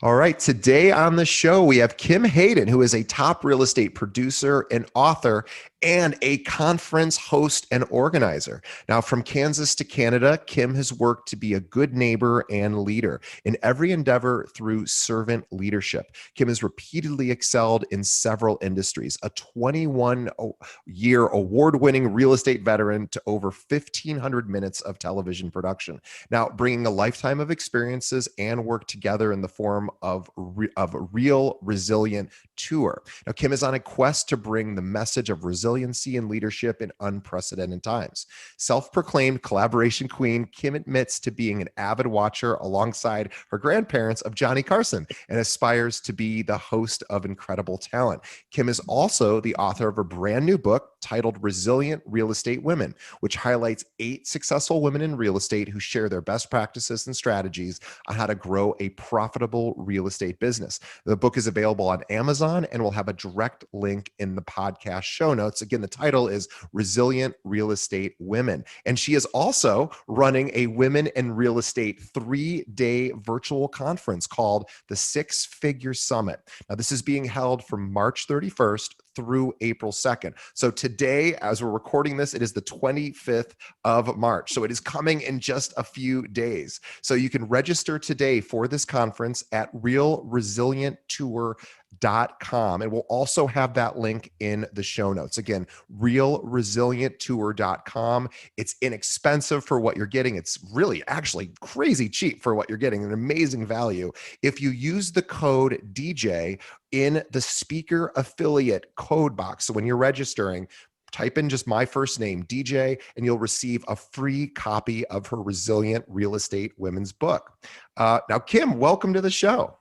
All right. Today on the show, we have Kim Hayden, who is a top real estate producer and author and a conference host and organizer. Now, from Kansas to Canada, Kim has worked to be a good neighbor and leader in every endeavor through servant leadership. Kim has repeatedly excelled in several industries, a 21-year award-winning real estate veteran to over 1,500 minutes of television production. Now, bringing a lifetime of experiences and work together in the form of a real resilient tour. Now, Kim is on a quest to bring the message of resiliency and leadership in unprecedented times. Self-proclaimed collaboration queen, Kim admits to being an avid watcher alongside her grandparents of Johnny Carson and aspires to be the host of incredible talent. Kim is also the author of a brand new book titled Resilient Real Estate Women, which highlights 8 successful women in real estate who share their best practices and strategies on how to grow a profitable real estate business. The book is available on Amazon and will have a direct link in the podcast show notes. Again, the title is Resilient Real Estate Women. And she is also running a Women in Real Estate 3-day virtual conference called the Six Figure Summit. Now, this is being held from March 31st through April 2nd. So today, as we're recording this, it is the 25th of March. So it is coming in just a few days. So you can register today for this conference at realresilienttour.com. And we'll also have that link in the show notes. Again, realresilienttour.com. It's inexpensive for what you're getting. It's really actually crazy cheap for what you're getting, an amazing value. If you use the code DJ in the speaker affiliate code box, so when you're registering, type in just my first name, DJ, and you'll receive a free copy of her Resilient Real Estate Women's book. Now, Kim, welcome to the show.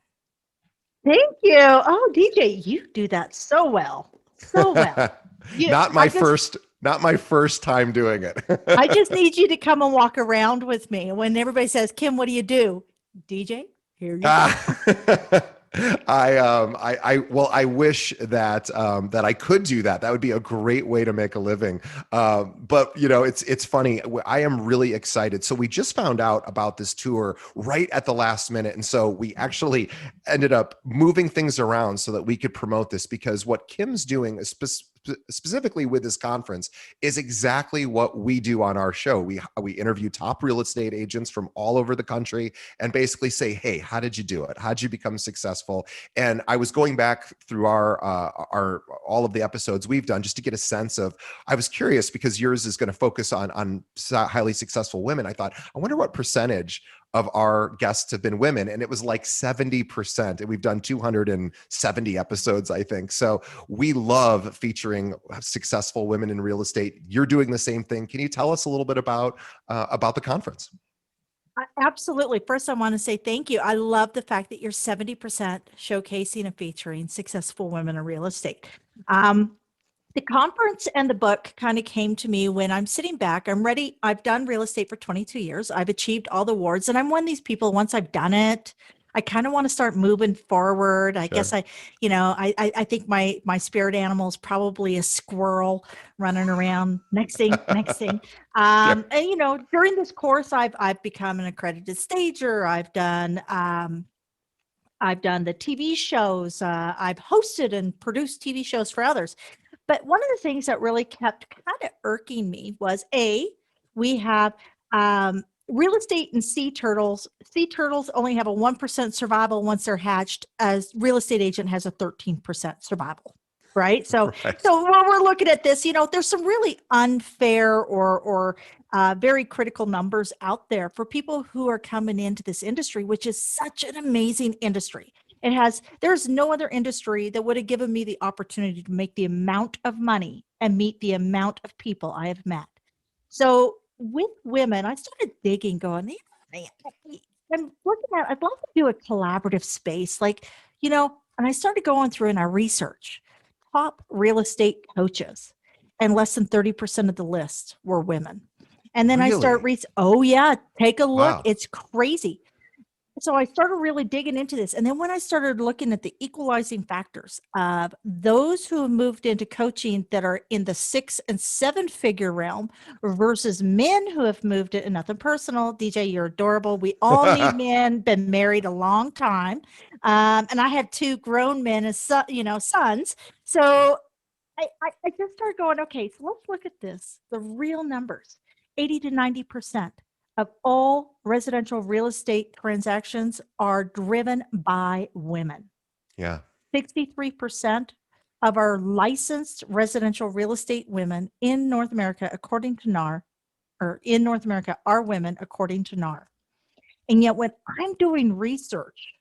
Thank you. Oh, DJ, you do that so well. So well. Not my first time doing it. I just need you to come and walk around with me. When everybody says, Kim, what do you do? DJ, here you go. I wish that that I could do that. That would be a great way to make a living. But you know, it's funny. I am really excited. So we just found out about this tour right at the last minute, and so we actually ended up moving things around so that we could promote this, because what Kim's doing is specifically with this conference is exactly what we do on our show. We interview top real estate agents from all over the country and basically say, hey, how did you do it? How did you become successful? And I was going back through our all of the episodes we've done just to get a sense of, I was curious because yours is going to focus on highly successful women. I thought, I wonder what percentage of our guests have been women, and it was like 70%. And we've done 270 episodes, I think. So we love featuring successful women in real estate. You're doing the same thing. Can you tell us a little bit about the conference? Absolutely. First, I want to say thank you. I love the fact that you're 70% showcasing and featuring successful women in real estate. The conference and the book kind of came to me when I'm sitting back. I'm ready. I've done real estate for 22 years. I've achieved all the awards, and I'm one of these people, once I've done it, I kind of want to start moving forward. I guess I think my spirit animal is probably a squirrel running around. Next thing, next thing. And during this course, I've become an accredited stager. I've done the TV shows. I've hosted and produced TV shows for others. But one of the things that really kept kind of irking me was we have real estate and sea turtles. Sea turtles only have a 1% survival once they're hatched, as real estate agent has a 13% survival. Right. So while we're looking at this, there's some really unfair or very critical numbers out there for people who are coming into this industry, which is such an amazing industry. There's no other industry that would have given me the opportunity to make the amount of money and meet the amount of people I have met. So with women, I started digging, going, I'm looking at, I'd love to do a collaborative space, and I started going through and I research top real estate coaches, and less than 30% of the list were women. And then Really? I start take a look. Wow. It's crazy. so I started really digging into this. And then when I started looking at the equalizing factors of those who have moved into coaching that are in the 6 and 7 figure realm versus men who have moved it, and nothing personal, DJ, you're adorable. We all need men, been married a long time. And I have 2 grown men as sons. So I just started going, okay, so let's look at this, the real numbers. 80 to 90% of all residential real estate transactions are driven by women. Yeah. 63% of our licensed residential real estate women in North America, according to NAR, or in North America, are women, according to NAR. And yet, when I'm doing research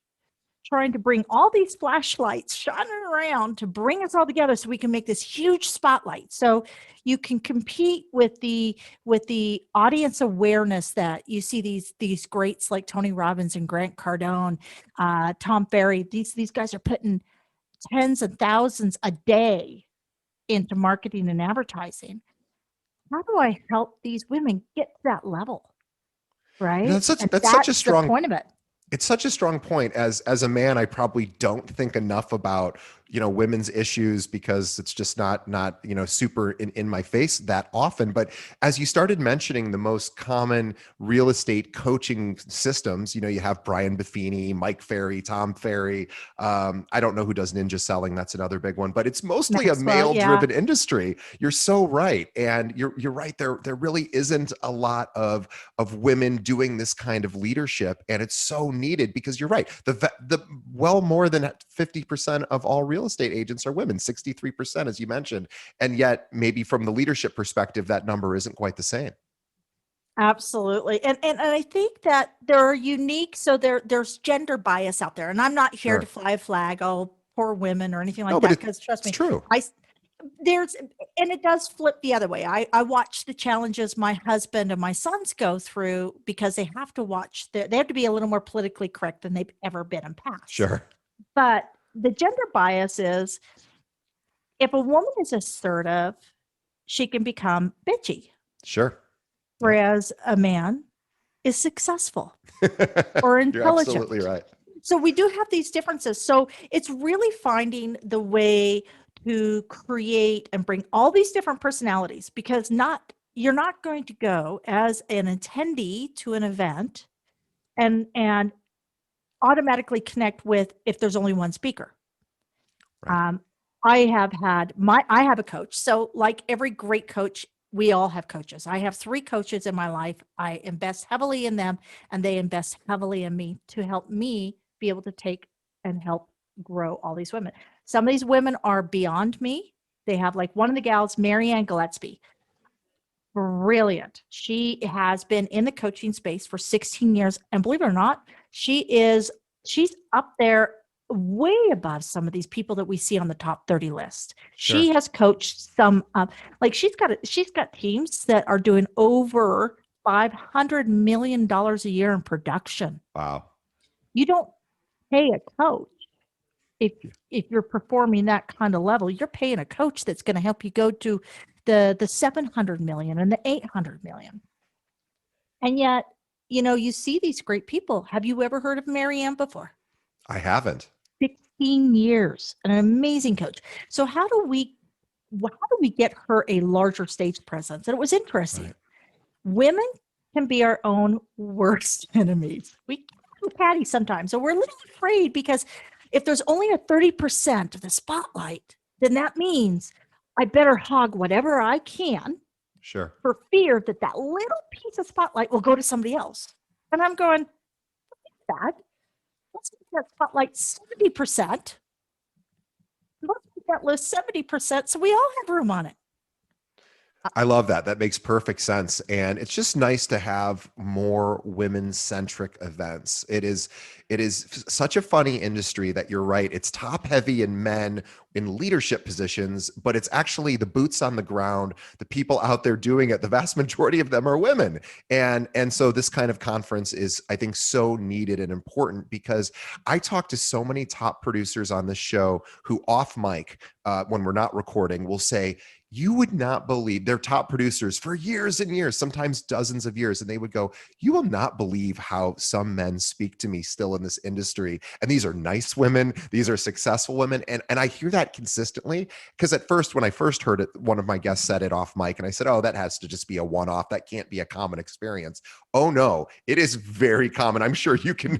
trying to bring all these flashlights shining around to bring us all together so we can make this huge spotlight, so you can compete with the audience awareness that you see these greats like Tony Robbins and Grant Cardone, Tom Ferry. These guys are putting tens of thousands a day into marketing and advertising. How do I help these women get to that level, right? And That's such a that's the strong point of it. it's such a strong point. As a man, I probably don't think enough about, women's issues because it's just not super in my face that often. But as you started mentioning the most common real estate coaching systems, you have Brian Buffini, Mike Ferry, Tom Ferry. I don't know who does ninja selling. That's another big one, but it's mostly a Maxwell, male yeah. driven industry. You're so right. And you're right. There really isn't a lot of women doing this kind of leadership. And it's so needed because you're right. The well more than 50% of all real estate agents are women, 63%, as you mentioned. And yet maybe from the leadership perspective, that number isn't quite the same. Absolutely. And I think that there are unique, so there's gender bias out there. And I'm not here to Sure. fly a flag, oh, poor women or anything No, like but that, because trust it's me, true. I there's and it does flip the other way. I watch the challenges my husband and my sons go through because they have to they have to be a little more politically correct than they've ever been in past. Sure. But the gender bias is, if a woman is assertive, she can become bitchy, Sure. Yep. whereas a man is successful or You're absolutely intelligent. right. So we do have these differences. So it's really finding the way to create and bring all these different personalities, because you're not going to go as an attendee to an event and automatically connect with if there's only one speaker. Right. I have a coach. So like every great coach, we all have coaches. I have 3 coaches in my life. I invest heavily in them and they invest heavily in me to help me be able to take and help grow all these women. Some of these women are beyond me. They have, like, one of the gals, Marianne Gillespie, brilliant. She has been in the coaching space for 16 years. And believe it or not, she's up there way above some of these people that we see on the top 30 list. Sure. She has coached some, like she's got teams that are doing over $500 million a year in production. Wow. You don't pay a coach if you're performing that kind of level. You're paying a coach that's going to help you go to the 700 million and the 800 million. And yet, you see these great people. Have you ever heard of Marianne before? I haven't. 16 years, an amazing coach. So how do we get her a larger stage presence? And it was interesting. Right. Women can be our own worst enemies. We can be catty sometimes. So we're a little afraid, because if there's only a 30% of the spotlight, then that means I better hog whatever I can, Sure. for fear that that little piece of spotlight will go to somebody else. And I'm going, that. Let's make that spotlight 70%. Let's make that list 70% so we all have room on it. I love that. That makes perfect sense. And it's just nice to have more women-centric events. It is such a funny industry that you're right. It's top heavy in men in leadership positions, but it's actually the boots on the ground, the people out there doing it. The vast majority of them are women. And so this kind of conference is, I think, so needed and important, because I talk to so many top producers on this show who off mic, when we're not recording, will say, you would not believe, they're top producers for years and years, sometimes dozens of years. And they would go, you will not believe how some men speak to me still in this industry. And these are nice women. These are successful women. And I hear that consistently, because at first, when I first heard it, one of my guests said it off mic and I said, oh, that has to just be a one-off. That can't be a common experience. Oh no, it is very common. I'm sure you tell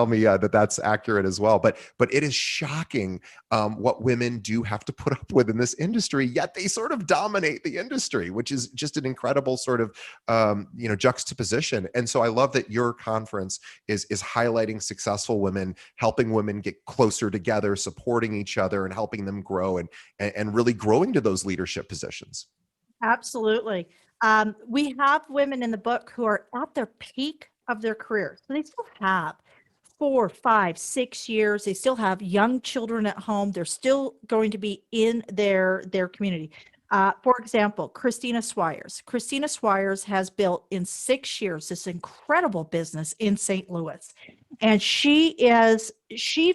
me that that's accurate as well. But it is shocking what women do have to put up with in this industry, yet they sort of dominate the industry, which is just an incredible sort of juxtaposition. And so I love that your conference is highlighting successful women, helping women get closer together, supporting each other, and helping them grow and really growing to those leadership positions. Absolutely. We have women in the book who are at their peak of their career. So they still have 4, 5, 6 years. They still have young children at home. They're still going to be in their community. For example, Christina Swires. Christina Swires has built in 6 years this incredible business in St. Louis. And she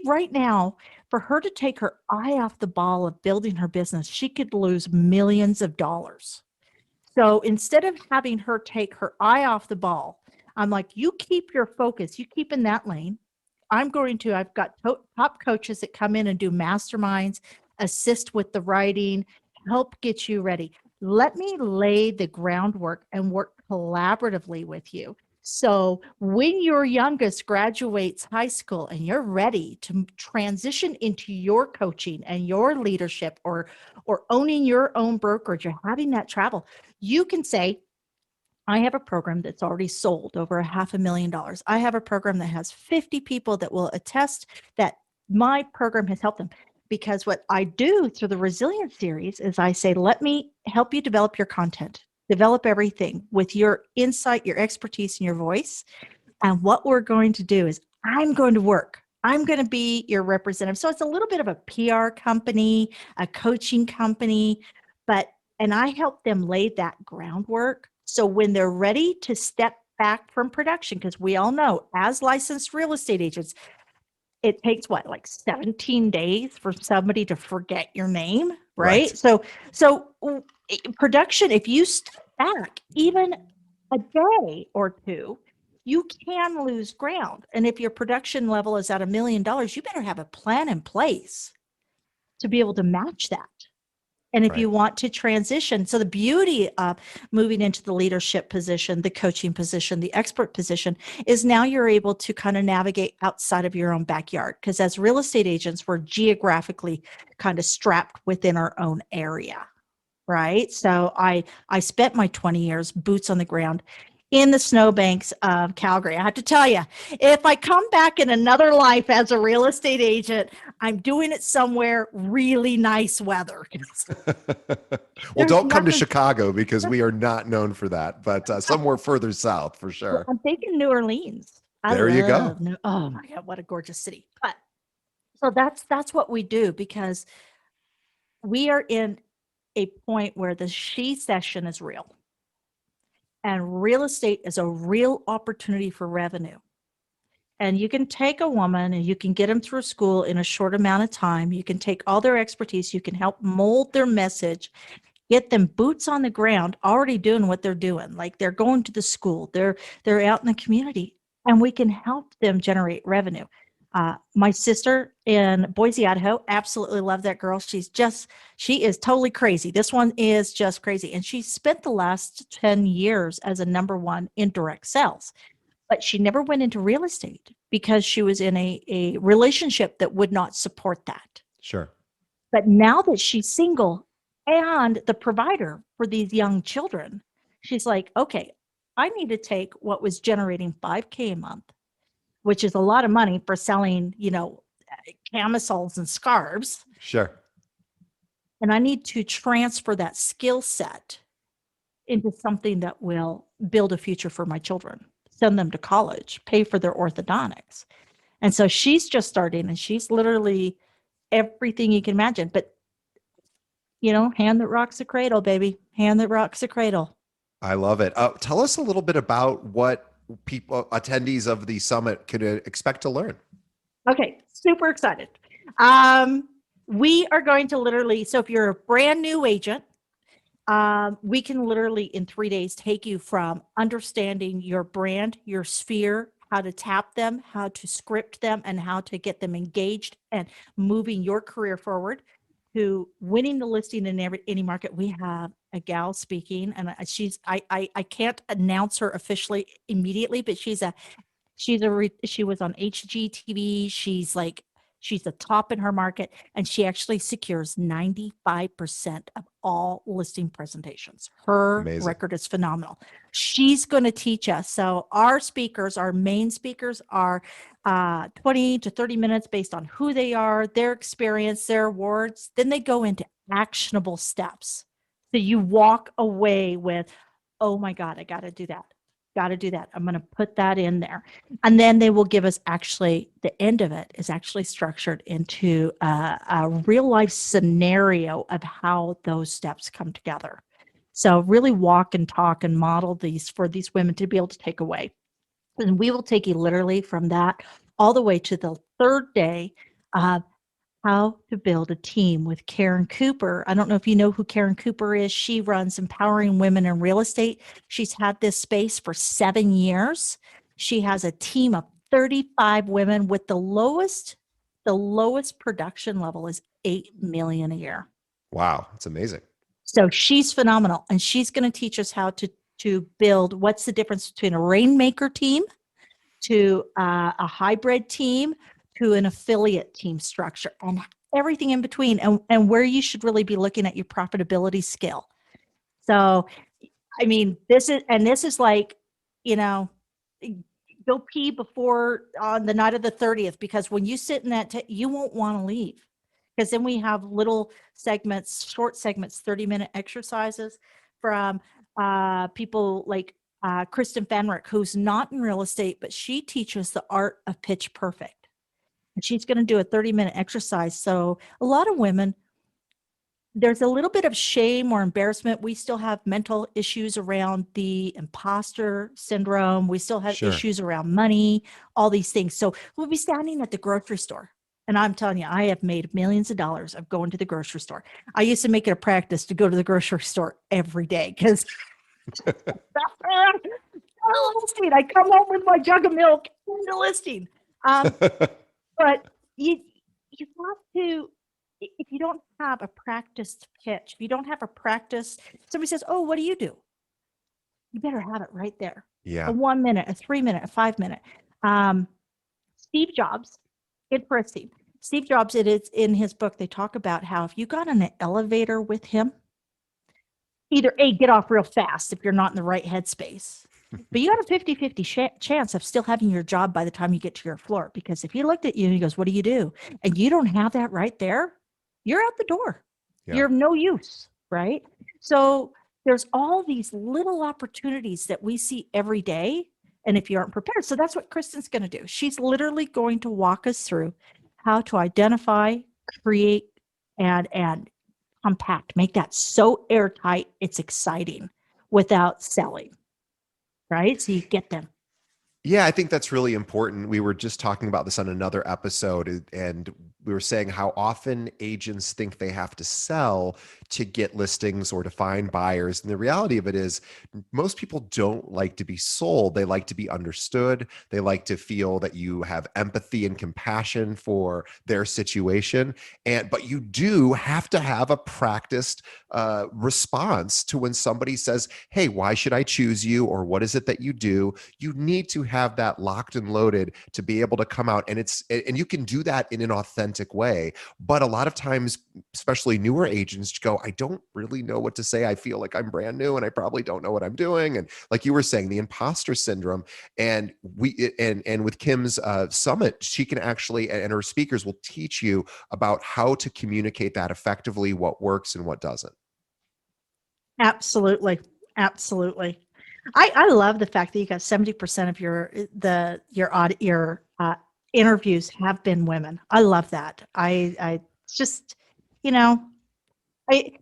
right now, for her to take her eye off the ball of building her business, she could lose millions of dollars. So instead of having her take her eye off the ball, I'm like, you keep your focus, you keep in that lane. I've got top coaches that come in and do masterminds, assist with the writing, help get you ready. Let me lay the groundwork and work collaboratively with you. So when your youngest graduates high school and you're ready to transition into your coaching and your leadership, or owning your own brokerage, or having that travel, you can say, I have a program that's already sold over $500,000. I have a program that has 50 people that will attest that my program has helped them. Because what I do through the Resilience series is I say, let me help you develop your content, develop everything with your insight, your expertise, and your voice. And what we're going to do is I'm going to work. I'm going to be your representative. So it's a little bit of a PR company, a coaching company, and I help them lay that groundwork. So when they're ready to step back from production, because we all know as licensed real estate agents, it takes what, like 17 days for somebody to forget your name, Right. right? So production, if you step back even a day or two, you can lose ground. And if your production level is at $1 million, you better have a plan in place to be able to match that. And if Right. you want to transition, so the beauty of moving into the leadership position, the coaching position, the expert position, is now you're able to kind of navigate outside of your own backyard. Because as real estate agents, we're geographically kind of strapped within our own area, right? So I spent my 20 years boots on the ground in the snowbanks of Calgary. I have to tell you, if I come back in another life as a real estate agent, I'm doing it somewhere really nice weather. Well, There's don't come to nothing. Chicago because we are not known for that, but somewhere further south for Well, sure. I'm thinking New Orleans. I There you go. love New. Oh my God, what a gorgeous city! But so that's what we do, because we are in a point where the she session is real, and real estate is a real opportunity for revenue. And you can take a woman and you can get them through school in a short amount of time. You can take all their expertise, you can help mold their message, get them boots on the ground, already doing what they're doing. Like they're going to the school, they're out in the community, and we can help them generate revenue. My sister in Boise, Idaho, absolutely love that girl. She is totally crazy. This one is just crazy. And she spent the last 10 years as a number one in direct sales, but she never went into real estate because she was in a relationship that would not support that. Sure. But now that she's single and the provider for these young children, she's like, okay, I need to take what was generating 5K a month, which is a lot of money for selling, camisoles and scarves. Sure. And I need to transfer that skill set into something that will build a future for my children, send them to college, pay for their orthodontics. And so she's just starting, and she's literally everything you can imagine. But, hand that rocks the cradle, baby, hand that rocks the cradle. I love it. Tell us a little bit about what people, attendees of the summit, could expect to learn. Okay, super excited. Um, We are going to literally, so if you're a brand new agent, we can literally in 3 days take you from understanding your brand, your sphere, how to tap them, how to script them, and how to get them engaged and moving your career forward to winning the listing in any market. We have a gal speaking, and I can't announce her officially immediately, but she was on HGTV. She's the top in her market, and she actually secures 95% of all listing presentations. Her Amazing. record is phenomenal. She's going to teach us. So our speakers, our main speakers are 20 to 30 minutes based on who they are, their experience, their awards. Then they go into actionable steps. So you walk away with, oh my God, I got to do that. Got to do that. I'm going to put that in there. And then they will give us actually, the end of it is actually structured into a real life scenario of how those steps come together. So really walk and talk and model these for these women to be able to take away. And we will take you literally from that all the way to the third day of how to build a team with Karen Cooper. I don't know if you know who Karen Cooper is. She runs Empowering Women in Real Estate. She's had this space for 7 years. She has a team of 35 women with the lowest production level is 8 million a year. Wow, it's amazing. So she's phenomenal. And she's going to teach us how to build what's the difference between a rainmaker team to a hybrid team to an affiliate team structure and everything in between, and where you should really be looking at your profitability scale. So, I mean, this is like, you know, go pee before on the night of the 30th, because when you sit in that, you won't want to leave. Because then we have little segments, short segments, 30-minute exercises from people like Kristen Fenrick, who's not in real estate, but she teaches the art of pitch perfect. And she's going to do a 30-minute exercise. So a lot of women, there's a little bit of shame or embarrassment. We still have mental issues around the imposter syndrome. We still have Sure. issues around money, all these things. So we'll be standing at the grocery store. And I'm telling you, I have made millions of dollars of going to the grocery store. I used to make it a practice to go to the grocery store every day because listing. I come home with my jug of milk in the listing. But you have to, if you don't have a practiced pitch, if you don't have a practice, somebody says, "Oh, what do?" You better have it right there. A Yeah. 1 minute, a 3 minute, a 5 minute. Um, Steve Jobs, interesting. Steve Jobs, it is in his book. They talk about how if you got in an elevator with him, either A, get off real fast if you're not in the right headspace. But you got a 50-50 chance of still having your job by the time you get to your floor. Because if he looked at you and he goes, "What do you do?" And you don't have that right there, you're out the door. Yeah. You're of no use, right? So there's all these little opportunities that we see every day. And if you aren't prepared, so that's what Kristen's going to do. She's literally going to walk us through how to identify, create, and compact, make that so airtight, it's exciting without selling, right? So you get them. Yeah, I think that's really important. We were just talking about this on another episode, and we were saying how often agents think they have to sell to get listings or to find buyers. And the reality of it is, most people don't like to be sold. They like to be understood. They like to feel that you have empathy and compassion for their situation. But you do have to have a practiced response to when somebody says, "Hey, why should I choose you?" Or "What is it that you do?" You need to have that locked and loaded to be able to come out, and you can do that in an authentic way. But a lot of times, especially newer agents, go, "I don't really know what to say. I feel like I'm brand new and I probably don't know what I'm doing." And like you were saying, the imposter syndrome. And with Kim's summit, she can actually, and her speakers will teach you about how to communicate that effectively, what works and what doesn't. Absolutely. Absolutely. I love the fact that you got 70% of your interviews have been women. I love that. I just, you know, I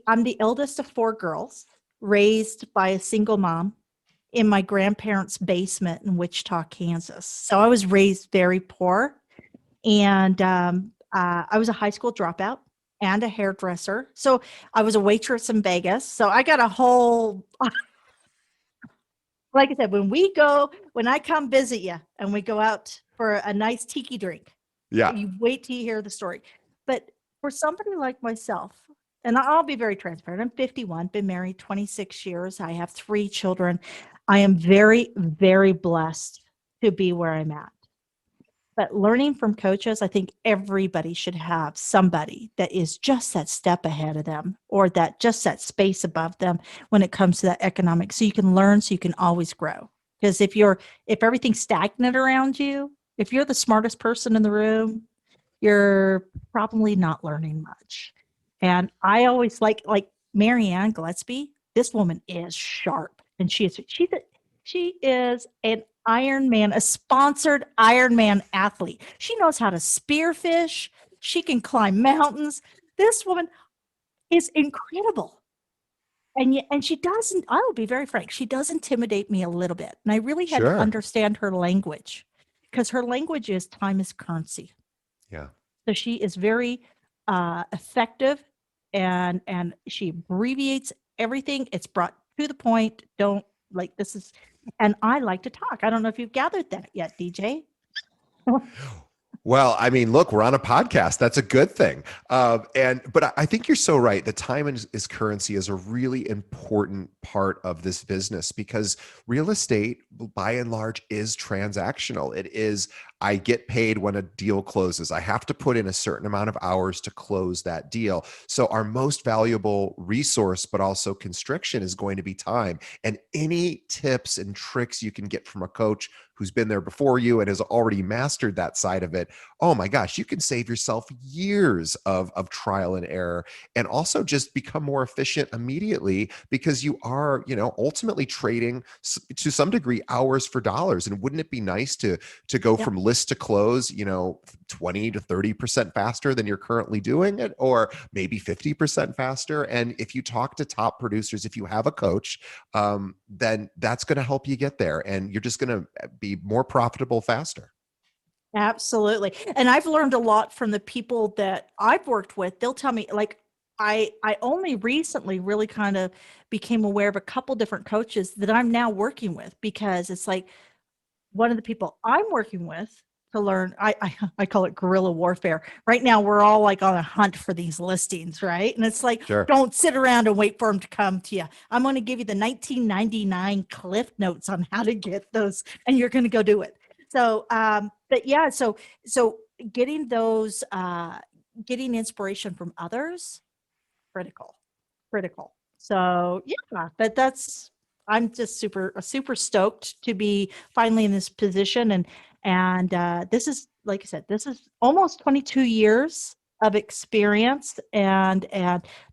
I'm the eldest of four girls raised by a single mom in my grandparents' basement in Wichita, Kansas. So I was raised very poor. And I was a high school dropout and a hairdresser. So I was a waitress in Vegas. So I got a whole, like I said, when I come visit you and we go out for a nice tiki drink, Yeah. you wait till you hear the story. But for somebody like myself, and I'll be very transparent, I'm 51, been married 26 years. I have 3 children. I am very, very blessed to be where I'm at. But learning from coaches, I think everybody should have somebody that is just that step ahead of them or that just that space above them when it comes to that economic. So you can learn, so you can always grow. Because if everything's stagnant around you, if you're the smartest person in the room, you're probably not learning much. And I always like Marianne Gillespie. This woman is sharp, and she is an Ironman, a sponsored Ironman athlete. She knows how to spearfish. She can climb mountains. This woman is incredible. And yet, and she doesn't, I will be very frank, she does intimidate me a little bit. And I really had to Sure. understand her language because her language is time is currency. Yeah. So she is very effective and she abbreviates everything. It's brought to the point. Don't like this is, and I like to talk. I don't know if you've gathered that yet, DJ. Well, I mean, look, we're on a podcast. That's a good thing. But I think you're so right. The time is currency is a really important part of this business because real estate, by and large, is transactional. It is, I get paid when a deal closes. I have to put in a certain amount of hours to close that deal. So our most valuable resource, but also constriction, is going to be time. And any tips and tricks you can get from a coach who's been there before you and has already mastered that side of it, oh my gosh, you can save yourself years of trial and error and also just become more efficient immediately because you are, ultimately trading to some degree hours for dollars. And wouldn't it be nice to go Yep. from list to close, 20 to 30% faster than you're currently doing it, or maybe 50% faster? And if you talk to top producers, if you have a coach, then that's going to help you get there. And you're just going to be more profitable faster. Absolutely. And I've learned a lot from the people that I've worked with. They'll tell me like I only recently really kind of became aware of a couple different coaches that I'm now working with because it's like one of the people I'm working with to learn I call it guerrilla warfare. Right now we're all like on a hunt for these listings, right? And it's like Sure. don't sit around and wait for them to come to you. I'm going to give you the 1999 cliff notes on how to get those and you're going to go do it. So but yeah, so getting those getting inspiration from others critical critical. So yeah, but that's I'm just super stoked to be finally in this position and this is like I said, this is almost 22 years of experience and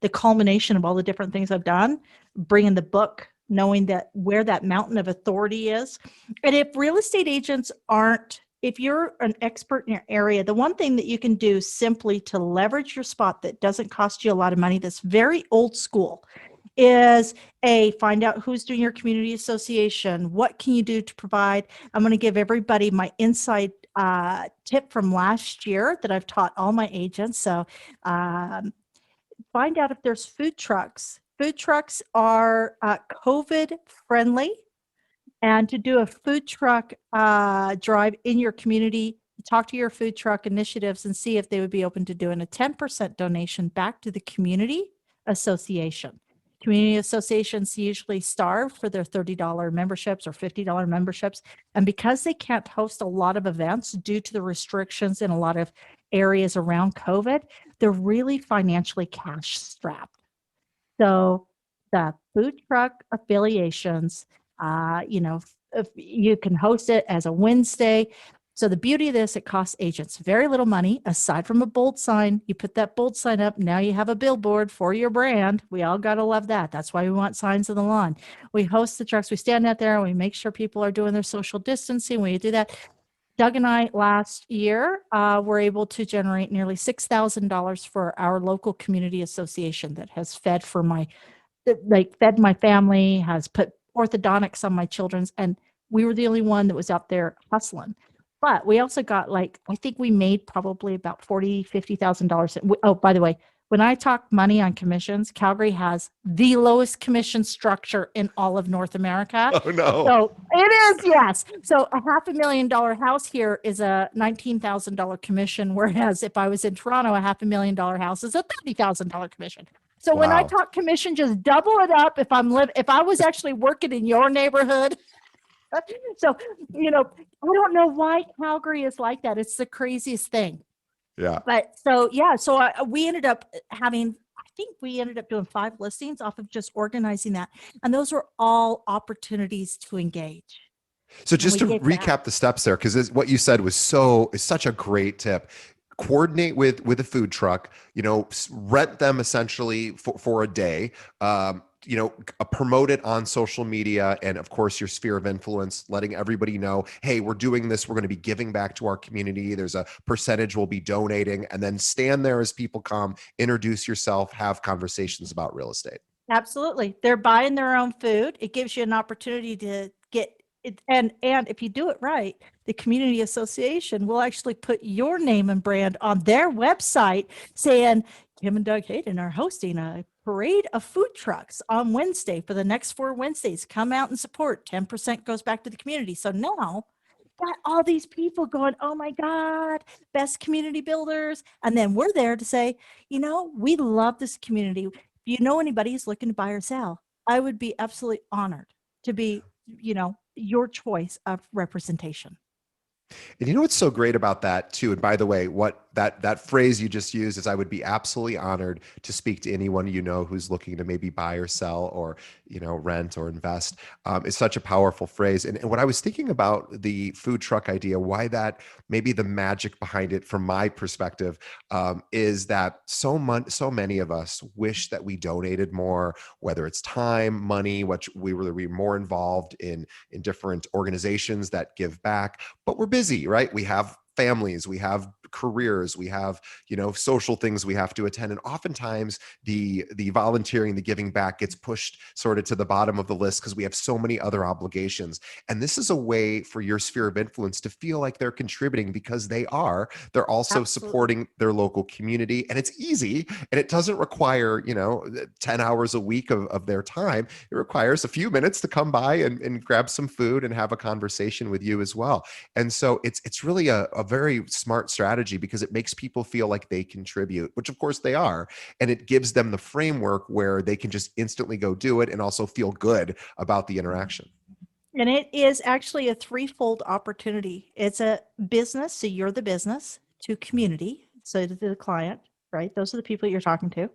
the culmination of all the different things I've done, bringing the book, knowing that where that mountain of authority is. And if real estate agents aren't if you're an expert in your area, the one thing that you can do simply to leverage your spot that doesn't cost you a lot of money, that's very old school, is find out who's doing your community association. What can you do to provide? I'm going to give everybody my inside tip from last year that I've taught all my agents. So find out if there's food trucks. Food trucks are COVID friendly. And to do a food truck drive in your community, talk to your food truck initiatives and see if they would be open to doing a 10% donation back to the community association. Community associations usually starve for their $30 memberships or $50 memberships. And because they can't host a lot of events due to the restrictions in a lot of areas around COVID, they're really financially cash strapped. So the food truck affiliations, if you can host it as a Wednesday. So the beauty of this, it costs agents very little money aside from a bold sign. You put that bold sign up. Now you have a billboard for your brand. We all got to love that. That's why we want signs on the lawn. We host the trucks. We stand out there and we make sure people are doing their social distancing. We do that. Doug and I last year were able to generate nearly $6,000 for our local community association that has fed my family, has put orthodontics on my children's, and we were the only one that was out there hustling. But we also got like, I think we made probably about $40,000, $50,000. Oh, by the way, when I talk money on commissions, Calgary has the lowest commission structure in all of North America. Oh no. So it is, yes. So a $500,000 house here is a $19,000 commission, whereas if I was in Toronto, a $500,000 house is a $30,000 commission. So when I Wow. talk commission, just double it up. If I was actually working in your neighborhood, so, I don't know why Calgary is like that. It's the craziest thing. Yeah. But so, yeah, so we ended up having, I think we ended up doing 5 listings off of just organizing that. And those were all opportunities to engage. So And just we to gave back. recap the steps there, because what you said was is such a great tip. Coordinate with a food truck, rent them essentially for a day. Promote it on social media, and of course your sphere of influence, letting everybody know, hey, we're doing this, we're going to be giving back to our community, there's a percentage we'll be donating, and then stand there as people come, introduce yourself, have conversations about real estate. Absolutely. They're buying their own food. It gives you an opportunity to get it. And if you do it right, the community association will actually put your name and brand on their website saying, Kim and Doug Hayden are hosting a parade of food trucks on Wednesday for the next 4 Wednesdays. Come out and support. 10% goes back to the community. So now got all these people going, oh my God, best community builders. And then we're there to say, we love this community. If you know anybody who's looking to buy or sell, I would be absolutely honored to be, your choice of representation. And you know what's so great about that too? And by the way, what that phrase you just used is, I would be absolutely honored to speak to anyone who's looking to maybe buy or sell, or rent or invest. Is such a powerful phrase. And what I was thinking about the food truck idea, why that maybe the magic behind it, from my perspective, is that so many of us wish that we donated more, whether it's time, money, which we were more involved in different organizations that give back, but we're busy, right? We have families, we have careers, we have social things we have to attend, and oftentimes the volunteering, the giving back gets pushed sort of to the bottom of the list because we have so many other obligations. And this is a way for your sphere of influence to feel like they're contributing, because they're also Absolutely. supporting their local community, and it's easy, and it doesn't require 10 hours a week of their time. It requires a few minutes to come by and grab some food and have a conversation with you as well. And so it's really a very smart strategy, because it makes people feel like they contribute, which of course they are. And it gives them the framework where they can just instantly go do it and also feel good about the interaction. And it is actually a threefold opportunity. It's a business, so you're the business, to community, so to the client, right? Those are the people you're talking to.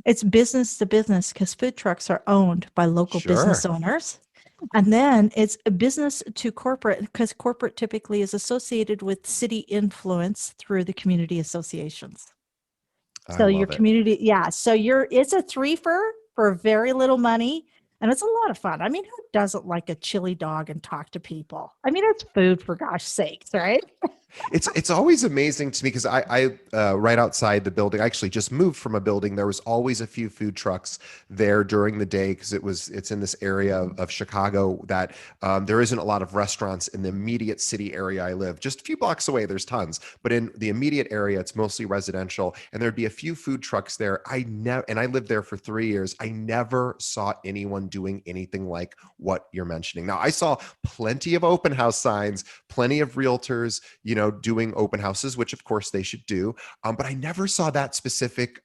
It's business to business because food trucks are owned by local business Sure. owners. And then it's a business to corporate because corporate typically is associated with city influence through the community associations. I So your love it. community, yeah. So it's a threefer for very little money. And it's a lot of fun. I mean, who doesn't like a chili dog and talk to people? I mean, it's food for gosh sakes, right? It's always amazing to me, because I right outside the building, I actually just moved from a building. There was always a few food trucks there during the day, because it's in this area of Chicago that there isn't a lot of restaurants in the immediate city area I live. Just a few blocks away, there's tons, but in the immediate area, it's mostly residential, and there'd be a few food trucks there. And I lived there for 3 years. I never saw anyone doing anything like what you're mentioning. Now, I saw plenty of open house signs, plenty of realtors, doing open houses, which of course they should do. But I never saw that specific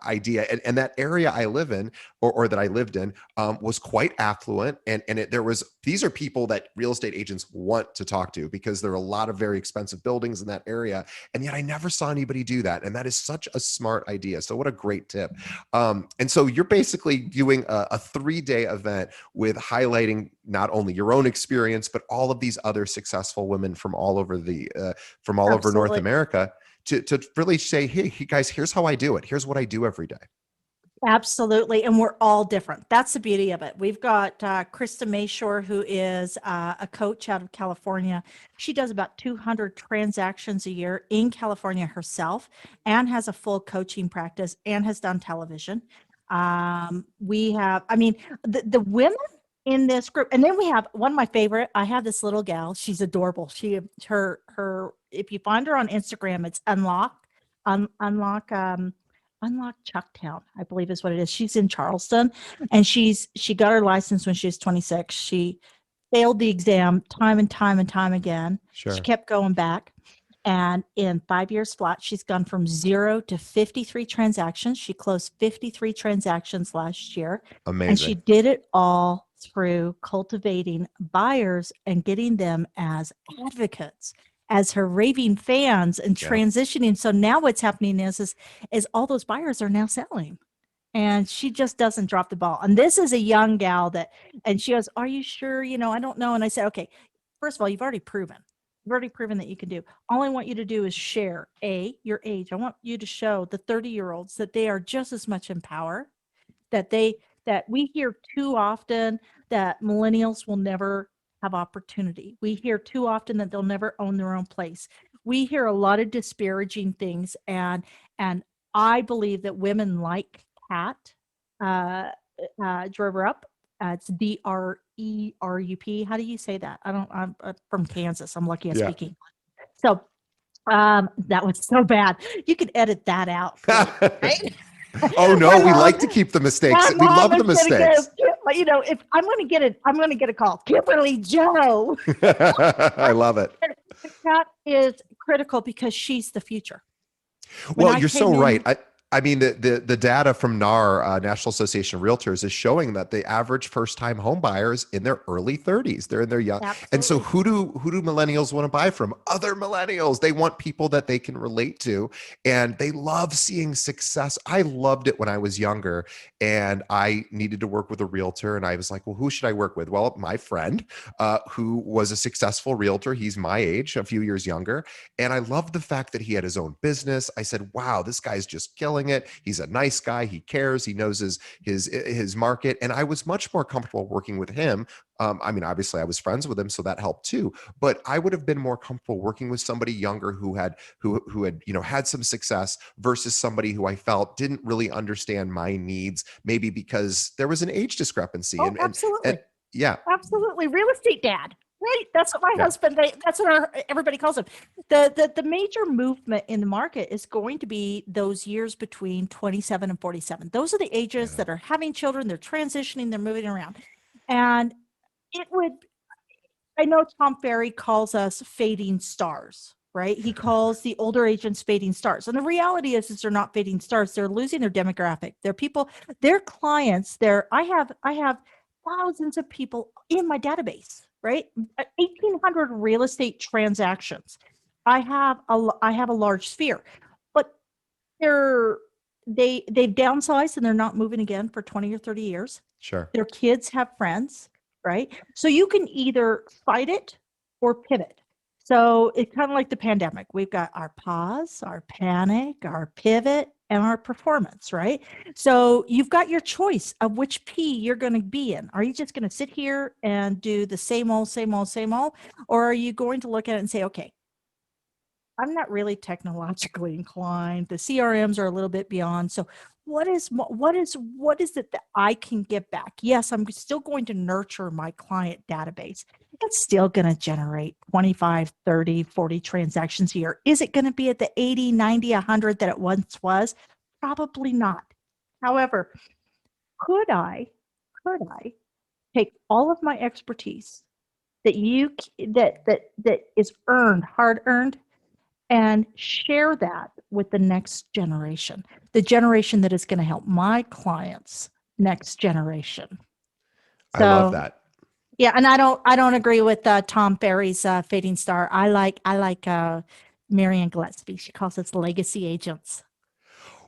idea. And that area I live in, or that I lived in, was quite affluent. These are people that real estate agents want to talk to, because there are a lot of very expensive buildings in that area. And yet I never saw anybody do that. And that is such a smart idea. So what a great tip. And so you're basically doing a 3-day event with highlighting not only your own experience, but all of these other successful women from all over North Absolutely. America, to really say, hey guys, here's how I do it. Here's what I do every day. Absolutely. And we're all different. That's the beauty of it. We've got Krista Mayshore, who is a coach out of California. She does about 200 transactions a year in California herself, and has a full coaching practice, and has done television. We have, I mean, the women in this group, and then we have one of my favorite. I have this little gal. She's adorable. Her her, if you find her on Instagram, it's unlock, unlock Chucktown, I believe is what it is. She's in Charleston, and she got her license when she was 26. She failed the exam time and time and time again. She Sure. kept going back. And in 5 years flat, she's gone from 0 to 53 transactions. She closed 53 transactions last year. And she Amazing. did it all through cultivating buyers and getting them as advocates, as her raving fans, and Yeah. transitioning. So now what's happening is all those buyers are now selling. And she just doesn't drop the ball. And this is a young gal and she goes, "Are you sure? I don't know." And I said, "Okay, first of all, you've already proven that you can do. All I want you to do is share your age. I want you to show the 30-year-olds that they are just as much in power, that we hear too often that millennials will never have opportunity. We hear too often that they'll never own their own place. We hear a lot of disparaging things, and I believe that women like Kat uh, drove her up. It's Drerup. How do you say that? I'm from Kansas. I'm lucky I Yeah. speak English. So that was so bad. You could edit that out, please. Right? Oh My no, we mom, like to keep the mistakes. my We mom love the is gonna mistakes. if I'm gonna get a call. Kimberly Joe. I love it. That is critical because she's the future. When Well, I you're so came right. in, I mean, the data from NAR, National Association of Realtors, is showing that the average first time home buyer is in their early 30s. They're in their young. And so absolutely. who do millennials want to buy from? Other millennials. They want people that they can relate to, and they love seeing success. I loved it when I was younger and I needed to work with a realtor, and I was like, well, who should I work with? Well, my friend, who was a successful realtor. He's my age, a few years younger. And I loved the fact that he had his own business. I said, wow, this guy's just killing it. He's a nice guy. He cares. He knows his market. And I was much more comfortable working with him. I mean, obviously I was friends with him, so that helped too. But I would have been more comfortable working with somebody younger who had had some success versus somebody who I felt didn't really understand my needs, maybe because there was an age discrepancy. Oh, And absolutely. yeah, Absolutely. Real estate dad. Right. That's what my yeah, husband, that's what everybody calls him. The major movement in the market is going to be those years between 27 and 47. Those are the ages yeah. that are having children. They're transitioning, they're moving around. And it would, I know Tom Ferry calls us fading stars, right? He calls the older agents fading stars. And the reality is they're not fading stars. They're losing their demographic. Their people, their clients, I have thousands of people in my database, right? 1,800 real estate transactions. I have a large sphere, but they've downsized and they're not moving again for 20 or 30 years. Sure. Their kids have friends, right? So you can either fight it or pivot. So it's kind of like the pandemic. We've got our pause, our panic, our pivot, and our performance, right? So you've got your choice of which P you're going to be in. Are you just going to sit here and do the same old, same old, same old? Or are you going to look at it and say, okay, I'm not really technologically inclined. The CRMs are a little bit beyond. So what is it that I can give back? Yes, I'm still going to nurture my client database. It's still going to generate 25, 30, 40 transactions a year. Is it going to be at the 80, 90, 100 that it once was? Probably not. However, could I take all of my expertise that is earned, hard earned, and share that with the next generation, the generation that is going to help my clients next generation. I love So that. yeah, and I don't agree with Tom Ferry's fading star. I like Marianne Gillespie. She calls us legacy agents.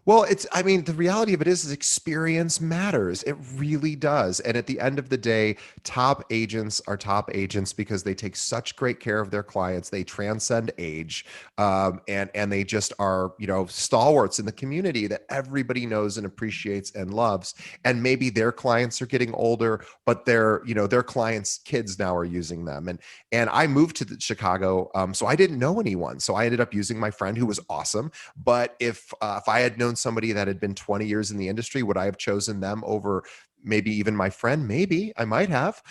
Well, I mean, the reality of it is experience matters. It really does. And at the end of the day, top agents are top agents because they take such great care of their clients. They transcend age. And they just are, stalwarts in the community that everybody knows and appreciates and loves. And maybe their clients are getting older, but their clients' kids now are using them. And I moved to Chicago, so I didn't know anyone. So I ended up using my friend who was awesome. But if I had known somebody that had been 20 years in the industry, would I have chosen them over maybe even my friend, maybe I might have,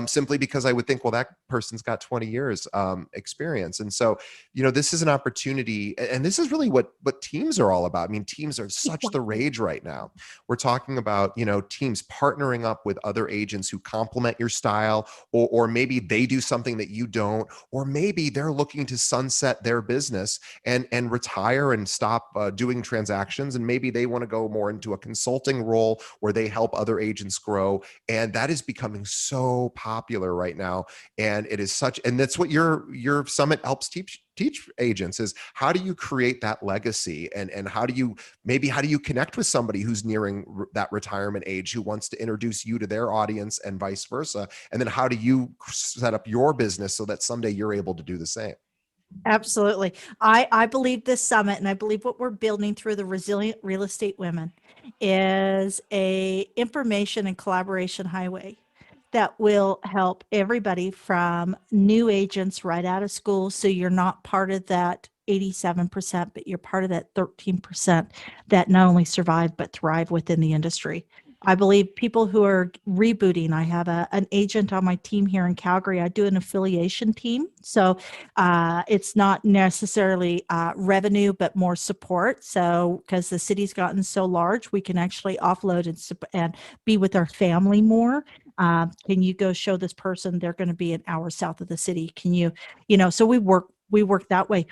simply because I would think, well, that person's got 20 years experience. And so, this is an opportunity, and this is really what teams are all about. I mean, teams are such the Exactly. rage right now. We're talking about, teams partnering up with other agents who complement your style, or maybe they do something that you don't, or maybe they're looking to sunset their business and retire and stop doing transactions, and maybe they want to go more into a consulting role where they help other agents grow. And that is becoming so popular right now, and it is such, and that's what your summit helps teach agents, is how do you create that legacy, and how do you connect with somebody who's nearing that retirement age, who wants to introduce you to their audience and vice versa, and then how do you set up your business so that someday you're able to do the same. Absolutely. I believe this summit, and I believe what we're building through the Resilient Real Estate Women is a information and collaboration highway that will help everybody from new agents right out of school. So you're not part of that 87%, but you're part of that 13% that not only survive but thrive within the industry. I believe people who are rebooting. I have an agent on my team here in Calgary. I do an affiliation team. So it's not necessarily revenue, but more support. So, because the city's gotten so large, we can actually offload and be with our family more. Can you go show this person? They're going to be an hour south of the city. Can you, so we work that way.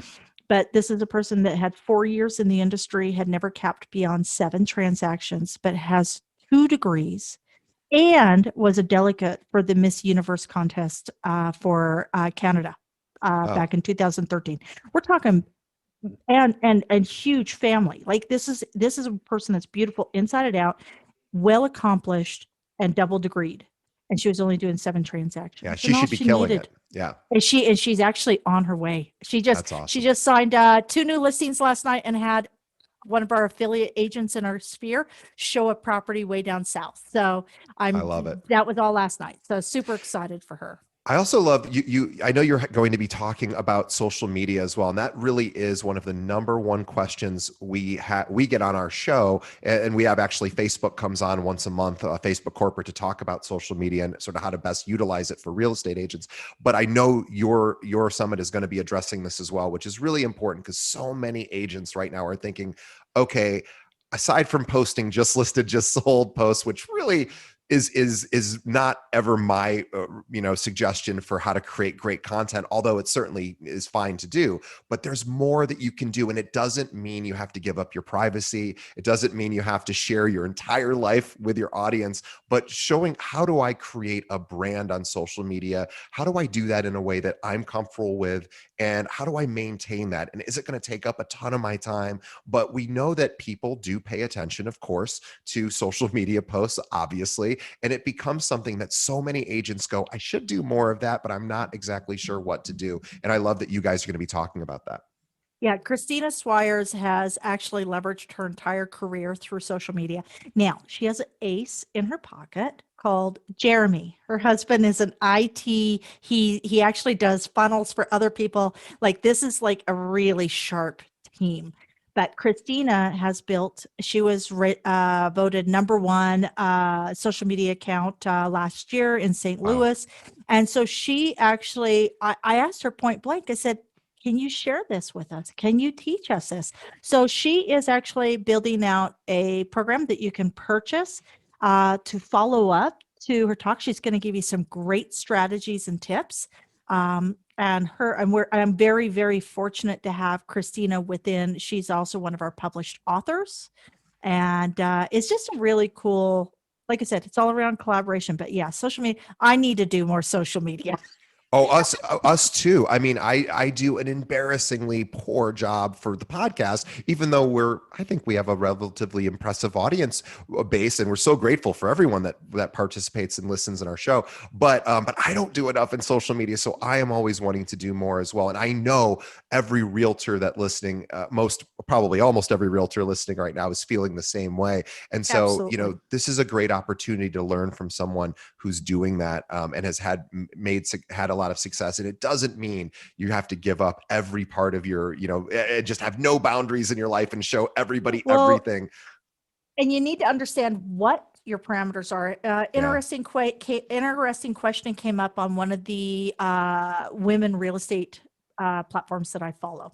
But this is a person that had 4 years in the industry, had never capped beyond 7 transactions, but has 2 degrees and was a delegate for the Miss Universe contest for Canada Oh, back in 2013. We're talking and huge family. Like this is a person that's beautiful inside and out, well accomplished, and double degreed. And she was only doing 7 transactions, yeah, she and all should be she killing it. needed. Yeah, And she's actually on her way. She just that's she awesome. just signed 2 new listings last night and had one of our affiliate agents in our sphere show a property way down south. So I I'm love it. that was all last night. So super excited for her. I also love I know you're going to be talking about social media as well, and that really is one of the number one questions we get on our show. And we have, actually, Facebook comes on once a month, Facebook corporate, to talk about social media and sort of how to best utilize it for real estate agents. But I know your summit is going to be addressing this as well, which is really important, because so many agents right now are thinking, okay, aside from posting just listed, just sold posts, which really is not ever my suggestion for how to create great content, although it certainly is fine to do. But there's more that you can do, and it doesn't mean you have to give up your privacy. It doesn't mean you have to share your entire life with your audience, but showing, how do I create a brand on social media? How do I do that in a way that I'm comfortable with, and how do I maintain that? And is it going to take up a ton of my time? But we know that people do pay attention, of course, to social media posts, obviously, and it becomes something that so many agents go, I should do more of that, but I'm not exactly sure what to do. And I love that you guys are going to be talking about that. Yeah, Christina Swires has actually leveraged her entire career through social media. Now, she has an ace in her pocket called Jeremy. Her husband is an IT. He actually does funnels for other people. Like this is like a really sharp team. But Christina has built, she was voted number one social media account last year in St. Wow. Louis. And so she actually, I asked her point blank, I said, can you share this with us? Can you teach us this? So she is actually building out a program that you can purchase to follow up to her talk. She's going to give you some great strategies and tips. I'm very, very fortunate to have Christina within. She's also one of our published authors. And it's just a really cool, like I said, it's all around collaboration. But yeah, social media, I need to do more social media. Oh, us too. I mean, I do an embarrassingly poor job for the podcast, even though I think we have a relatively impressive audience base, and we're so grateful for everyone that participates and listens in our show. But I don't do enough in social media, so I am always wanting to do more as well. And I know every realtor that listening, probably almost every realtor listening right now, is feeling the same way. And so, Absolutely. this is a great opportunity to learn from someone who's doing that, and has had a lot of success. And it doesn't mean you have to give up every part of your, just have no boundaries in your life and show everybody Well, everything. and you need to understand what your parameters are. Yeah. Interesting question came up on one of the women real estate platforms that I follow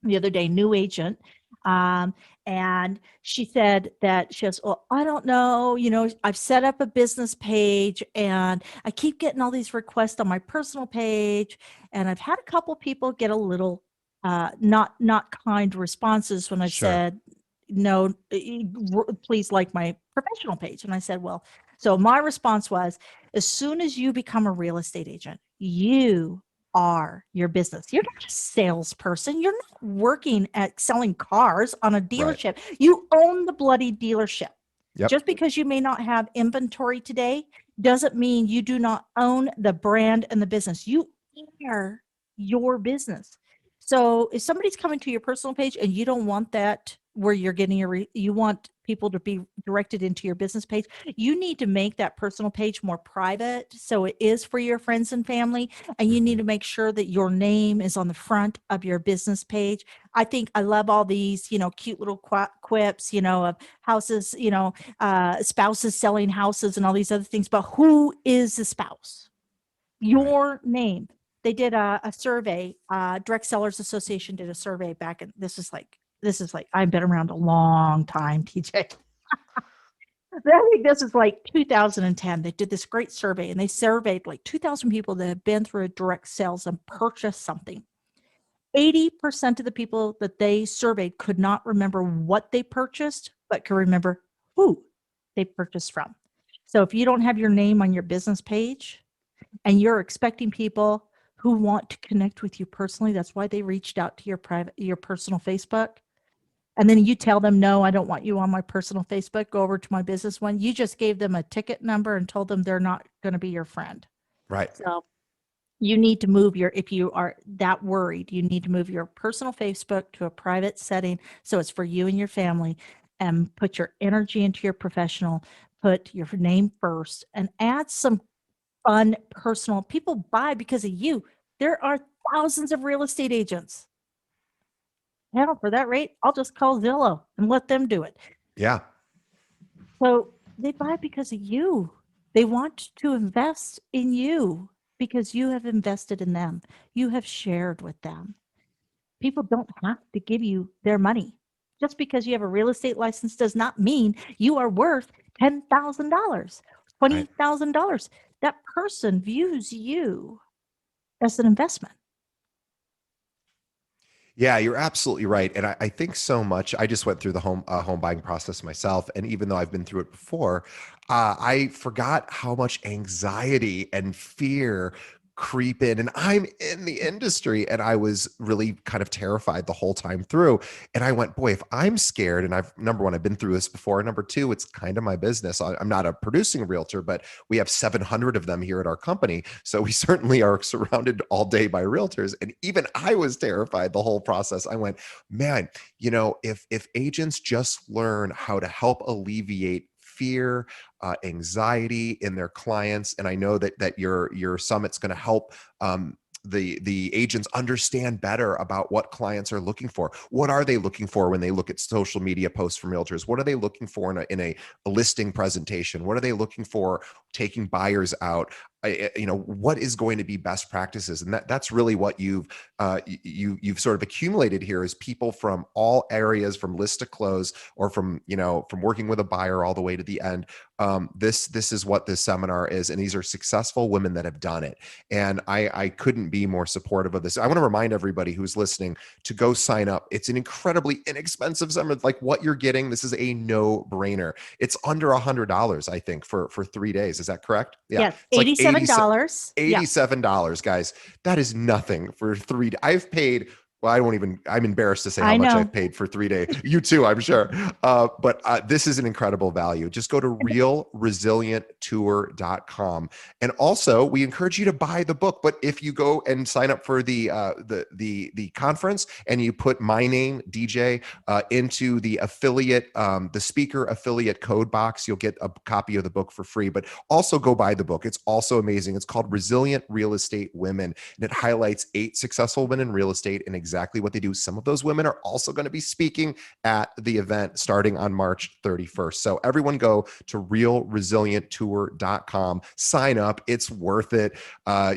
the other day, new agent. Um, and she said that she goes, well, I don't know, I've set up a business page and I keep getting all these requests on my personal page. And I've had a couple people get a little not kind responses when I've Sure. said, no, please like my professional page. And I said, well, so my response was, as soon as you become a real estate agent, you are your business. You're not a salesperson. You're not working at selling cars on a Right. dealership. You own the bloody dealership. Yep. Just because you may not have inventory today doesn't mean you do not own the brand and the business. You are your business. So if somebody's coming to your personal page and you don't want that where you're getting you want people to be directed into your business page, you need to make that personal page more private so it is for your friends and family, and you need Mhm. to make sure that your name is on the front of your business page. I love all these, cute little quips, of houses, spouses selling houses and all these other things, but who is the spouse? Right. Your name. They did a survey. Direct Sellers Association did a survey back in, this is like I've been around a long time, TJ. I think this is like 2010. They did this great survey and they surveyed like 2,000 people that have been through a direct sales and purchased something. 80% of the people that they surveyed could not remember what they purchased, but could remember who they purchased from. So if you don't have your name on your business page and you're expecting people who want to connect with you personally, that's why they reached out to your personal Facebook. And then you tell them, no, I don't want you on my personal Facebook. Go over to my business one. You just gave them a ticket number and told them they're not going to be your friend. Right. So you need to move if you are that worried, you need to move your personal Facebook to a private setting so it's for you and your family, and put your energy into your professional, put your name first, and add some fun personal. People buy because of you. There are thousands of real estate agents. Hell, for that rate, I'll just call Zillow and let them do it. Yeah. So they buy because of you. They want to invest in you because you have invested in them. You have shared with them. People don't have to give you their money. Just because you have a real estate license does not mean you are worth $10,000, Right. $20,000. That person views you as an investment. Yeah, you're absolutely right. And I think so much. I just went through the home buying process myself. And even though I've been through it before, I forgot how much anxiety and fear creep in. And I'm in the industry and I was really kind of terrified the whole time through. And I went, boy, if I'm scared, and number one, I've been through this before. Number two, it's kind of my business. I'm not a producing realtor, but we have 700 of them here at our company. So we certainly are surrounded all day by realtors. And even I was terrified the whole process. I went, man, if agents just learn how to help alleviate fear, anxiety in their clients, and I know that your summit's going to help the agents understand better about what clients are looking for. What are they looking for when they look at social media posts from realtors? What are they looking for in a listing presentation? What are they looking for taking buyers out? What is going to be best practices? And that's really what you've sort of accumulated here, is people from all areas, from list to close, or from working with a buyer all the way to the end. This is what this seminar is, and these are successful women that have done it. And I couldn't be more supportive of this. I want to remind everybody who's listening to go sign up. It's an incredibly inexpensive seminar. Like what you're getting, this is a no-brainer. It's under $100, I think, for 3 days. Is that correct? Yeah, Yes, it's like $87. Yeah. $87, guys. That is nothing for 3 days. I've paid. Well, I'm embarrassed to say how I much I've know. paid for 3 days. You too, I'm sure. But this is an incredible value. Just go to realresilienttour.com. And also, we encourage you to buy the book. But if you go and sign up for the conference and you put my name, DJ, into the the speaker affiliate code box, you'll get a copy of the book for free. But also go buy the book. It's also amazing. It's called Resilient Real Estate Women, and it highlights 8 successful women in real estate and exactly what they do. Some of those women are also going to be speaking at the event starting on March 31st. So everyone go to realresilienttour.com, sign up. It's worth it.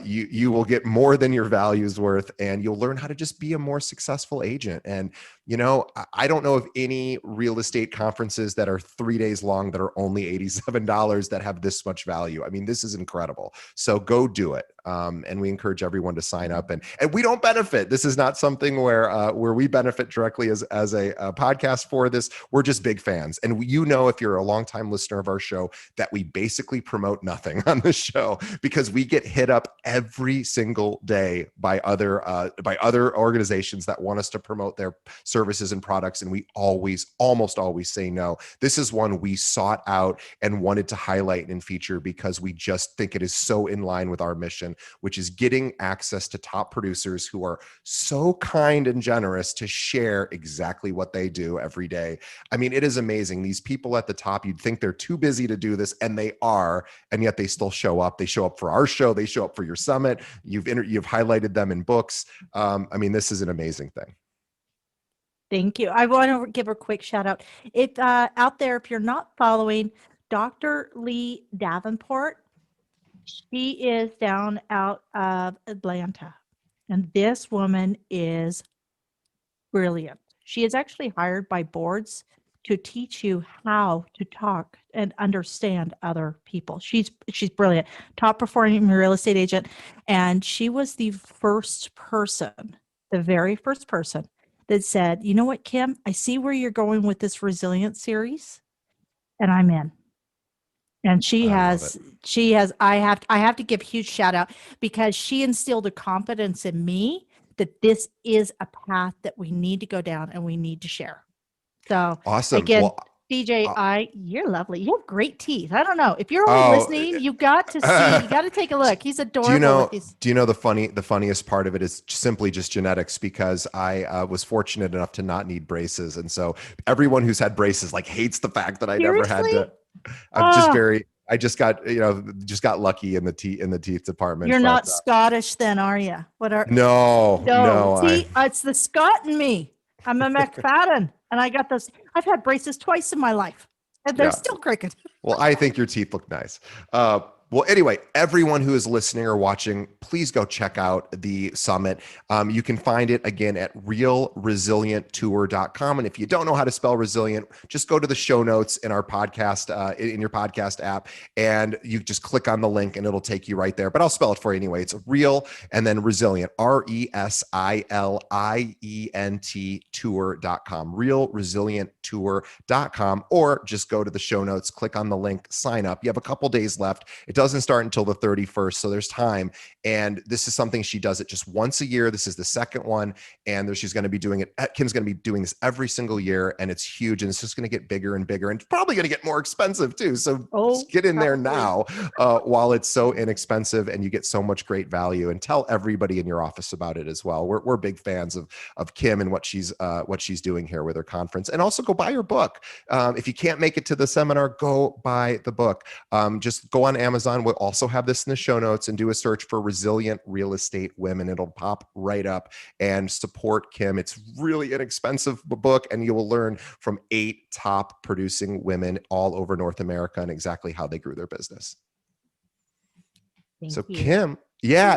You will get more than your value's worth, and you'll learn how to just be a more successful agent. And I don't know of any real estate conferences that are 3 days long that are only $87 that have this much value. I mean, this is incredible. So go do it. And we encourage everyone to sign up. And we don't benefit. This is not something where we benefit directly as a podcast for this. We're just big fans. And if you're a longtime listener of our show, that we basically promote nothing on the show because we get hit up every single day by other organizations that want us to promote their services and products, and we almost always say no. This is one we sought out and wanted to highlight and feature because we just think it is so in line with our mission, which is getting access to top producers who are so kind and generous to share exactly what they do every day. I mean, it is amazing. These people at the top, you'd think they're too busy to do this, and they are, and yet they still show up. They show up for our show. They show up for your summit. You've highlighted them in books. I mean, this is an amazing thing. Thank you. I want to give a quick shout out. If out there, if you're not following Dr. Lee Davenport, she is down out of Atlanta, and this woman is brilliant. She is actually hired by boards to teach you how to talk and understand other people. She's brilliant, top performing real estate agent, and she was the very first person that said, "You know what, Kim? I see where you're going with this resilient series, and I'm in." And I have to give a huge shout out because she instilled a confidence in me that this is a path that we need to go down and we need to share. So Awesome. again, Well, DJ, you're lovely. You have great teeth. I don't know if you're only listening, you got to see, you got to take a look. He's adorable. Do you know the funniest part of it is simply just genetics, because I was fortunate enough to not need braces. And so everyone who's had braces hates the fact that I never had to. I just got lucky in the teeth department. You're not Scottish then, are you? No. See, it's the Scot in me. I'm a McFadden, and I got those. I've had braces twice in my life, and they're still crooked. Well, I think your teeth look nice. Well, anyway, everyone who is listening or watching, please go check out the summit. You can find it again at realresilienttour.com. And if you don't know how to spell resilient, just go to the show notes in our podcast, in your podcast app, and you just click on the link and it'll take you right there. But I'll spell it for you anyway. It's real and then resilient, RESILIENT tour.com, realresilienttour.com, or just go to the show notes, click on the link, sign up. You have a couple days left. It doesn't start until the 31st, so there's time. And this is something she does it just once a year. This is the second one, and she's going to be doing it. Kim's going to be doing this every single year, and it's huge, and it's just going to get bigger and bigger, and it's probably going to get more expensive too. So just get in there now while it's so inexpensive, and you get so much great value. And tell everybody in your office about it as well. We're big fans of Kim and what she's doing here with her conference, and also go buy her book. If you can't make it to the seminar, go buy the book. Just go on Amazon. We'll also have this in the show notes, and do a search for Resilient Real Estate Women. It'll pop right up, and support Kim. It's really inexpensive book, and you will learn from 8 top producing women all over North America and exactly how they grew their business. Thank you.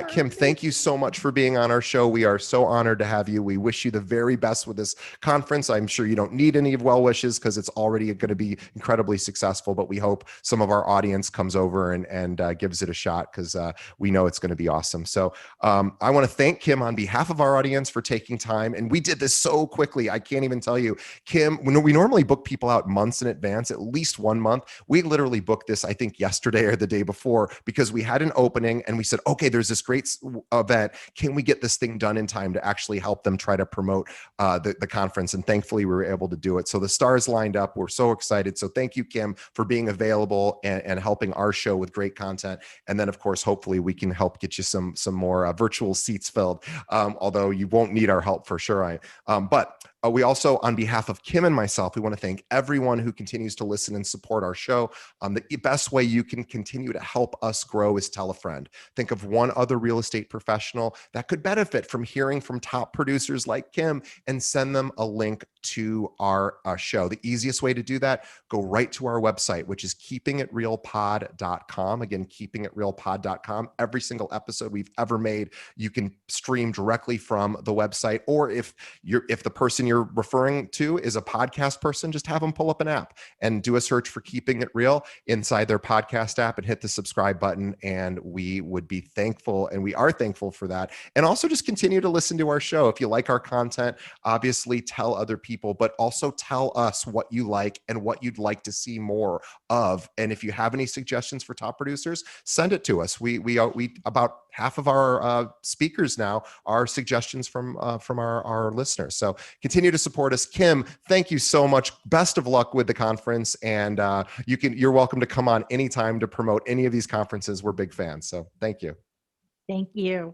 Kim, thank you so much for being on our show. We are so honored to have you. We wish you the very best with this conference. I'm sure you don't need any well wishes because it's already going to be incredibly successful, but we hope some of our audience comes over and gives it a shot, because we know it's going to be awesome. So I want to thank Kim on behalf of our audience for taking time. And we did this so quickly. I can't even tell you, Kim, we normally book people out months in advance, at least 1 month. We literally booked this, I think, yesterday or the day before, because we had an opening and we said, okay, there's this great event. Can we get this thing done in time to actually help them try to promote the conference? And thankfully, we were able to do it. So the stars lined up. We're so excited. So thank you, Kim, for being available and helping our show with great content. And then, of course, hopefully we can help get you some more virtual seats filled, although you won't need our help for sure. But We also, on behalf of Kim and myself, we want to thank everyone who continues to listen and support our show. The best way you can continue to help us grow is tell a friend. Think of one other real estate professional that could benefit from hearing from top producers like Kim, and send them a link to our show. The easiest way to do that, go right to our website, which is keepingitrealpod.com. Again, keepingitrealpod.com. Every single episode we've ever made, you can stream directly from the website. Or if the person you're referring to is a podcast person, just have them pull up an app and do a search for Keeping It Real inside their podcast app and hit the subscribe button. And we would be thankful, and we are thankful for that. And also just continue to listen to our show. If you like our content, obviously tell other people, but also tell us what you like and what you'd like to see more of. And if you have any suggestions for top producers, send it to us. We about half of our speakers now are suggestions from our listeners. So continue to support us. Kim, thank you so much. Best of luck with the conference, and you're welcome to come on anytime to promote any of these conferences. We're big fans. So thank you. Thank you.